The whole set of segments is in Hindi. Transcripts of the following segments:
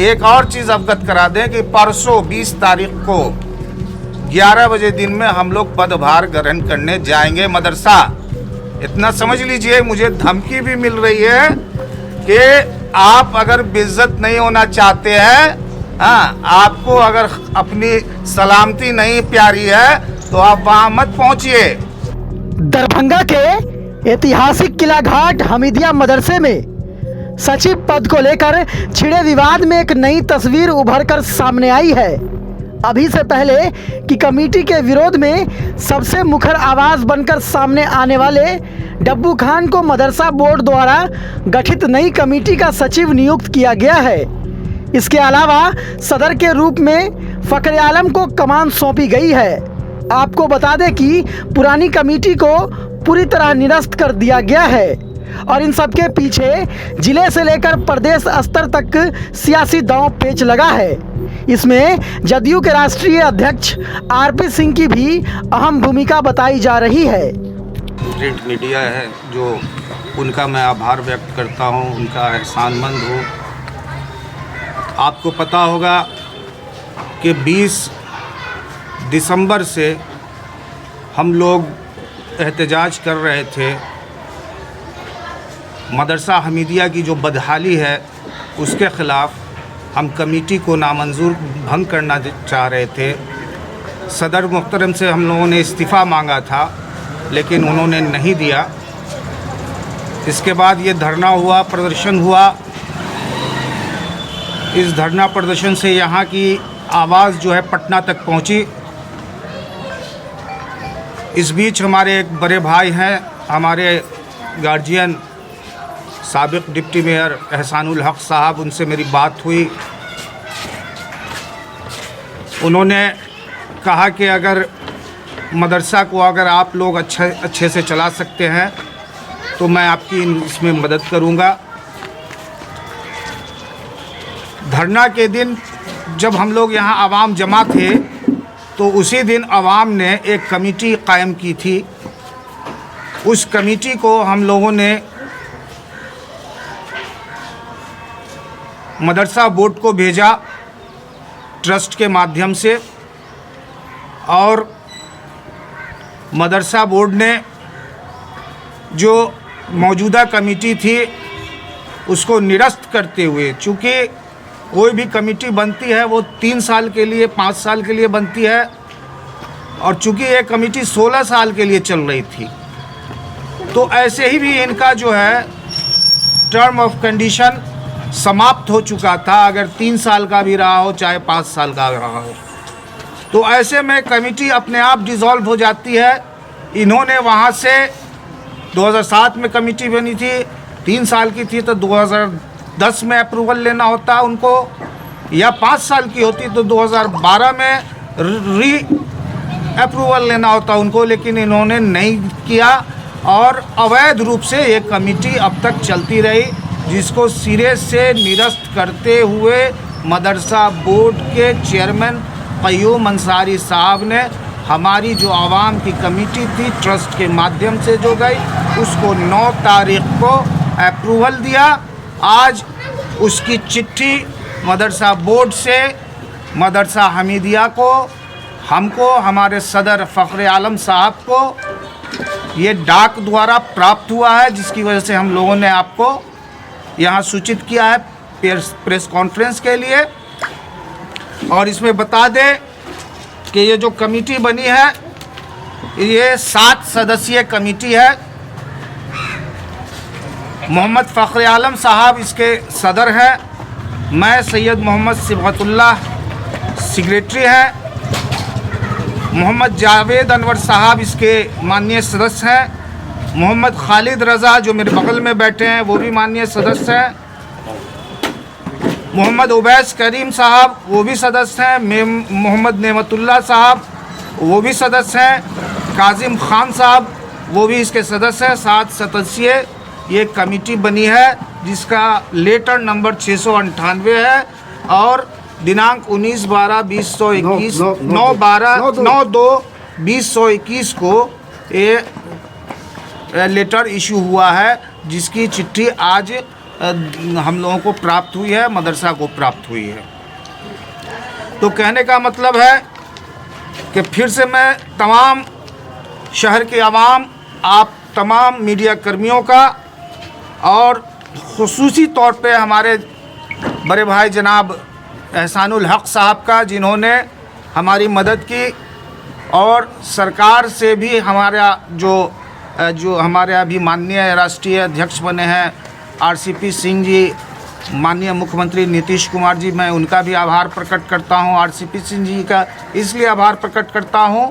एक और चीज़ अवगत करा दें कि परसों 20 तारीख को 11 बजे दिन में हम लोग पदभार ग्रहण करने जाएंगे मदरसा। इतना समझ लीजिए, मुझे धमकी भी मिल रही है कि आप अगर बेइज्जत नहीं होना चाहते हैं, हाँ, आपको अगर अपनी सलामती नहीं प्यारी है तो आप वहाँ मत पहुँचिए। दरभंगा के ऐतिहासिक किला घाट हमीदिया मदरसे में सचिव पद को लेकर छिड़े विवाद में एक नई तस्वीर उभर कर सामने आई है। अभी से पहले कि कमेटी के विरोध में सबसे मुखर आवाज़ बनकर सामने आने वाले डब्बू खान को मदरसा बोर्ड द्वारा गठित नई कमेटी का सचिव नियुक्त किया गया है। इसके अलावा सदर के रूप में फ़खरे आलम को कमान सौंपी गई है। आपको बता दें कि पुरानी कमेटी को पूरी तरह निरस्त कर दिया गया है और इन सब के पीछे जिले से लेकर प्रदेश स्तर तक सियासी दांव पेच लगा है। इसमें जदयू के राष्ट्रीय अध्यक्ष आरपी सिंह की भी अहम भूमिका बताई जा रही है। प्रिंट मीडिया है जो उनका मैं आभार व्यक्त करता हूं, उनका एहसानमंद हूं। आपको पता होगा कि 20 दिसंबर से हम लोग एहतजाज कर रहे थे। मदरसा हमीदिया की जो बदहाली है उसके ख़िलाफ़ हम कमेटी को नामंजूर भंग करना चाह रहे थे। सदर मुहतरम से हम लोगों ने इस्तीफ़ा मांगा था लेकिन उन्होंने नहीं दिया। इसके बाद ये धरना हुआ, प्रदर्शन हुआ। इस धरना प्रदर्शन से यहाँ की आवाज़ जो है पटना तक पहुँची। इस बीच हमारे एक बड़े भाई हैं, हमारे गार्जियन साबिक डिप्टी मेयर एहसानुल हक साहब, उनसे मेरी बात हुई। उन्होंने कहा कि अगर मदरसा को अगर आप लोग अच्छे से चला सकते हैं तो मैं आपकी इसमें मदद करूंगा। धरना के दिन जब हम लोग यहाँ आवाम जमा थे तो उसी दिन आवाम ने एक कमेटी कायम की थी। उस कमेटी को हम लोगों ने मदरसा बोर्ड को भेजा ट्रस्ट के माध्यम से और मदरसा बोर्ड ने जो मौजूदा कमेटी थी उसको निरस्त करते हुए, चूँकि कोई भी कमेटी बनती है वो 3 साल के लिए 5 साल के लिए बनती है और चूँकि ये कमेटी 16 साल के लिए चल रही थी तो ऐसे ही भी इनका जो है टर्म ऑफ कंडीशन समाप्त हो चुका था। अगर 3 साल का भी रहा हो चाहे 5 साल का रहा हो तो ऐसे में कमेटी अपने आप डिज़ोल्व हो जाती है। इन्होंने वहाँ से 2007 में कमेटी बनी थी, 3 साल की थी तो 2010 में अप्रूवल लेना होता उनको, या 5 साल की होती तो 2012 में री अप्रूवल लेना होता उनको, लेकिन इन्होंने नहीं किया और अवैध रूप से ये कमेटी अब तक चलती रही, जिसको सिरे से निरस्त करते हुए मदरसा बोर्ड के चेयरमैन क़य्यूम अंसारी साहब ने हमारी जो आवाम की कमेटी थी ट्रस्ट के माध्यम से जो गई उसको 9 तारीख को अप्रूवल दिया। आज उसकी चिट्ठी मदरसा बोर्ड से मदरसा हमीदिया को, हमको, हमारे सदर फ़खरे आलम साहब को ये डाक द्वारा प्राप्त हुआ है, जिसकी वजह से हम लोगों ने आपको यहाँ सूचित किया है प्रेस कॉन्फ्रेंस के लिए। और इसमें बता दें कि ये जो कमेटी बनी है ये 7 सदस्यीय कमेटी है। मोहम्मद फ़खरे आलम साहब इसके सदर हैं, मैं सैयद मोहम्मद सिबगतुल्लाह सेक्रेटरी हैं, मोहम्मद जावेद अनवर साहब इसके माननीय सदस्य हैं, मोहम्मद खालिद रज़ा जो मेरे बगल में बैठे हैं वो भी माननीय सदस्य हैं, मोहम्मद उबैस करीम साहब वो भी सदस्य हैं, मोहम्मद नेमतुल्लाह साहब वो भी सदस्य हैं, काजिम खान साहब वो भी इसके सदस्य हैं। 7 सदस्यीय ये कमेटी बनी है जिसका लेटर नंबर 698 है और दिनांक 19/12/2021 9/2/2021 को ये लेटर इशू हुआ है, जिसकी चिट्ठी आज हम लोगों को प्राप्त हुई है, मदरसा को प्राप्त हुई है। तो कहने का मतलब है कि फिर से मैं तमाम शहर के आवाम, आप तमाम मीडिया कर्मियों का और खुसूसी तौर पे हमारे बड़े भाई जनाब एहसानुल हक साहब का, जिन्होंने हमारी मदद की, और सरकार से भी हमारा जो हमारे अभी माननीय राष्ट्रीय अध्यक्ष बने हैं आरसीपी सिंह जी, माननीय मुख्यमंत्री नीतीश कुमार जी, मैं उनका भी आभार प्रकट करता हूं। आरसीपी सिंह जी का इसलिए आभार प्रकट करता हूं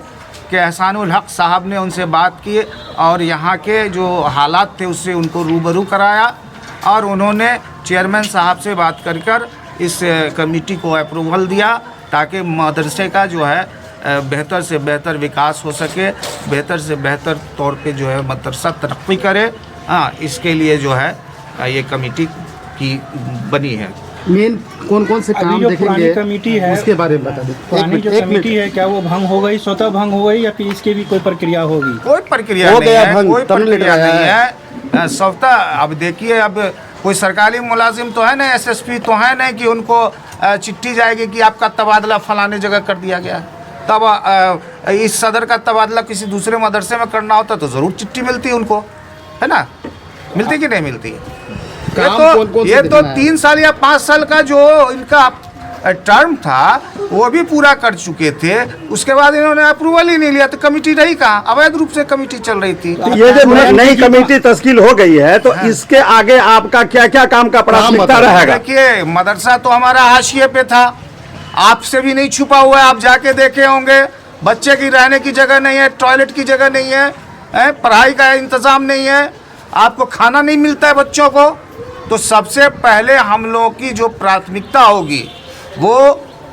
कि एहसानुल हक साहब ने उनसे बात की और यहाँ के जो हालात थे उससे उनको रूबरू कराया, और उन्होंने चेयरमैन साहब से बात कर इस कमेटी को अप्रूवल दिया ताकि मदरसे का जो है बेहतर से बेहतर विकास हो सके, बेहतर से बेहतर तौर पे जो है मदरसा तरक्की करे। हाँ, इसके लिए जो है ये कमेटी की बनी है। मेन कौन कौन से काम जो पुरानी कमेटी है उसके बारे में बता दें। पुरानी जो कमेटी है क्या वो भंग हो गई, स्वतः भंग हो गई, या फिर इसकी भी कोई प्रक्रिया होगी? कोई प्रक्रिया नहीं है, कोई प्रक्रिया नहीं है स्वतः। अब देखिए, अब कोई सरकारी मुलाजिम तो है ना, एसएसपी तो है नहीं कि उनको चिट्ठी जाएगी कि आपका तबादला फलाने जगह कर दिया गया। तब इस सदर का तबादला किसी दूसरे मदरसे में करना होता तो ज़रूर चिट्ठी मिलती उनको, है ना? मिलती कि नहीं मिलती? ये तो 3 साल या 5 साल का जो इनका टर्म था वो भी पूरा कर चुके थे, उसके बाद इन्होंने अप्रूवल ही नहीं लिया, तो कमेटी रही कहाँ? अवैध रूप से कमेटी चल रही थी। ये जो नई कमेटी तश्कील हो गई है तो इसके आगे आपका क्या क्या काम का प्राथमिकता रहेगा? देखिए, मदरसा तो हमारा हाशिए पे था, आपसे भी नहीं छुपा हुआ है, आप जाके देखे होंगे। बच्चे की रहने की जगह नहीं है, टॉयलेट की जगह नहीं है, पढ़ाई का इंतजाम नहीं है, आपको खाना नहीं मिलता है बच्चों को। तो सबसे पहले हम लोगों की जो प्राथमिकता होगी वो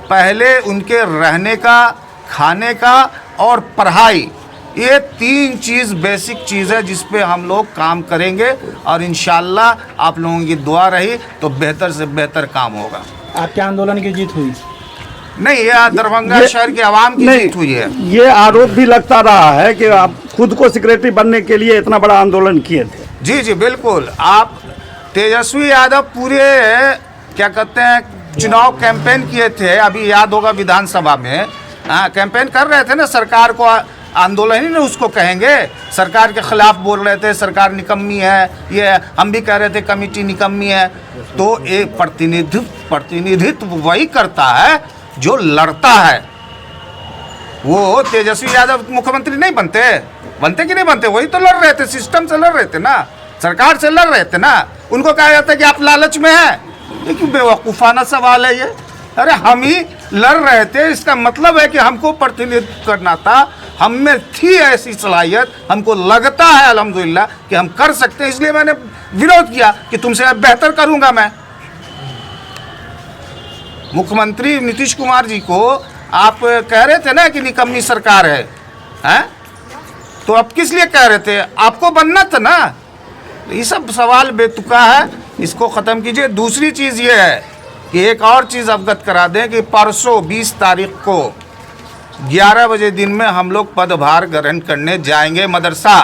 पहले उनके रहने का, खाने का और पढ़ाई, ये 3 चीज़ बेसिक चीज़ है जिस पे हम लोग काम करेंगे, और इंशाल्लाह आप लोगों की दुआ रही तो बेहतर से बेहतर काम होगा। आपके आंदोलन की जीत हुई? नहीं, ये दरभंगा शहर के आवाम की जीत हुई है। ये आरोप भी लगता रहा है कि आप खुद को सेक्रेटरी बनने के लिए इतना बड़ा आंदोलन किए थे। जी जी बिल्कुल। आप तेजस्वी यादव पूरे क्या कहते हैं चुनाव कैंपेन किए थे, अभी याद होगा विधानसभा में, हाँ, कैंपेन कर रहे थे ना, सरकार को आंदोलन ही ना उसको कहेंगे, सरकार के खिलाफ बोल रहे थे, सरकार निकम्मी है, ये हम भी कह रहे थे कमेटी निकम्मी है। तो ये प्रतिनिधित्व वही करता है जो लड़ता है। वो तेजस्वी यादव मुख्यमंत्री नहीं बनते कि नहीं बनते? वही तो लड़ रहे थे, सिस्टम से लड़ रहे थे ना, सरकार से लड़ रहे थे ना। उनको कहा जाता है कि आप लालच में हैं, लेकिन बेवकूफ़ाना सवाल है ये। अरे हम ही लड़ रहे थे, इसका मतलब है कि हमको प्रतिनिधित्व करना था, हम में थी ऐसी सलाहियत, हमको लगता है अल्हम्दुलिल्लाह कि हम कर सकते हैं, इसलिए मैंने विरोध किया कि तुमसे बेहतर करूंगा मैं। मुख्यमंत्री नीतीश कुमार जी को आप कह रहे थे ना कि निकम्मी सरकार है, हैं? तो अब किस लिए कह रहे थे? आपको बनना था ना। ये सब सवाल बेतुका है, इसको ख़त्म कीजिए। दूसरी चीज़ ये है कि एक और चीज़ अवगत करा दें कि परसों 20 तारीख को 11 बजे दिन में हम लोग पदभार ग्रहण करने जाएंगे मदरसा,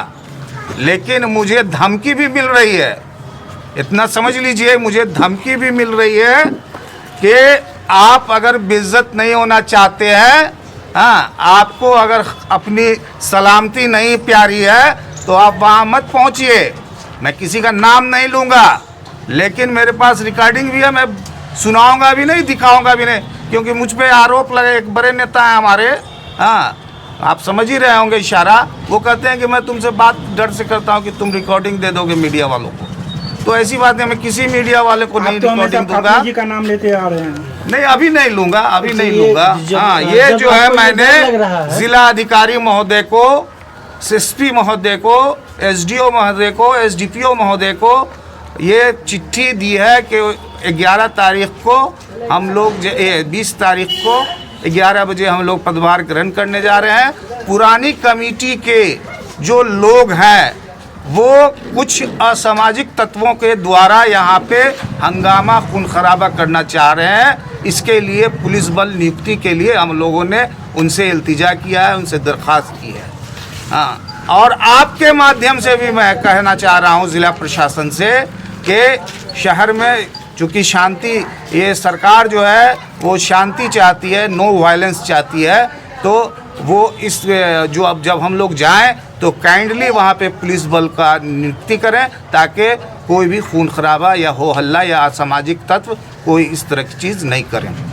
लेकिन मुझे धमकी भी मिल रही है, इतना समझ लीजिए, मुझे धमकी भी मिल रही है कि आप अगर बेइज्जत नहीं होना चाहते हैं, हाँ, आपको अगर अपनी सलामती नहीं प्यारी है तो आप वहाँ मत पहुँचिए। मैं किसी का नाम नहीं लूँगा, लेकिन मेरे पास रिकॉर्डिंग भी है, मैं सुनाऊंगा भी नहीं, दिखाऊंगा भी नहीं, क्योंकि मुझ पे आरोप लगे। एक बड़े नेता हैं हमारे, हाँ, आप समझ ही रहे होंगे इशारा, वो कहते हैं कि मैं तुमसे बात डर से करता हूँ कि तुम रिकॉर्डिंग दे दोगे मीडिया वालों को। तो ऐसी बात नहीं, मैं किसी मीडिया वाले को नहीं रिकॉर्डिंग दूंगा। जी का नाम लेते आ रहे हैं। नहीं, अभी नहीं लूँगा, अभी नहीं लूँगा। हाँ, ये जो है मैंने जिला अधिकारी महोदय को, एसपी महोदय को, एसडीओ महोदय को, एसडीपीओ महोदय को ये चिट्ठी दी है कि 11 तारीख को हम लोग 20 तारीख को 11 बजे हम लोग पदभार ग्रहण करने जा रहे हैं। पुरानी कमेटी के जो लोग हैं वो कुछ असामाजिक तत्वों के द्वारा यहाँ पे हंगामा खून खराबा करना चाह रहे हैं। इसके लिए पुलिस बल नियुक्ति के लिए हम लोगों ने उनसे इल्तिजा किया है, उनसे दरख्वास्त की है। हाँ, और आपके माध्यम से भी मैं कहना चाह रहा हूँ ज़िला प्रशासन से कि शहर में चूँकि शांति, ये सरकार जो है वो शांति चाहती है, नो वायलेंस चाहती है, तो वो इस जो अब जब हम लोग जाएं तो काइंडली वहाँ पे पुलिस बल का नियुक्ति करें ताकि कोई भी खून खराबा या हो हल्ला या असामाजिक तत्व कोई इस तरह की चीज़ नहीं करें।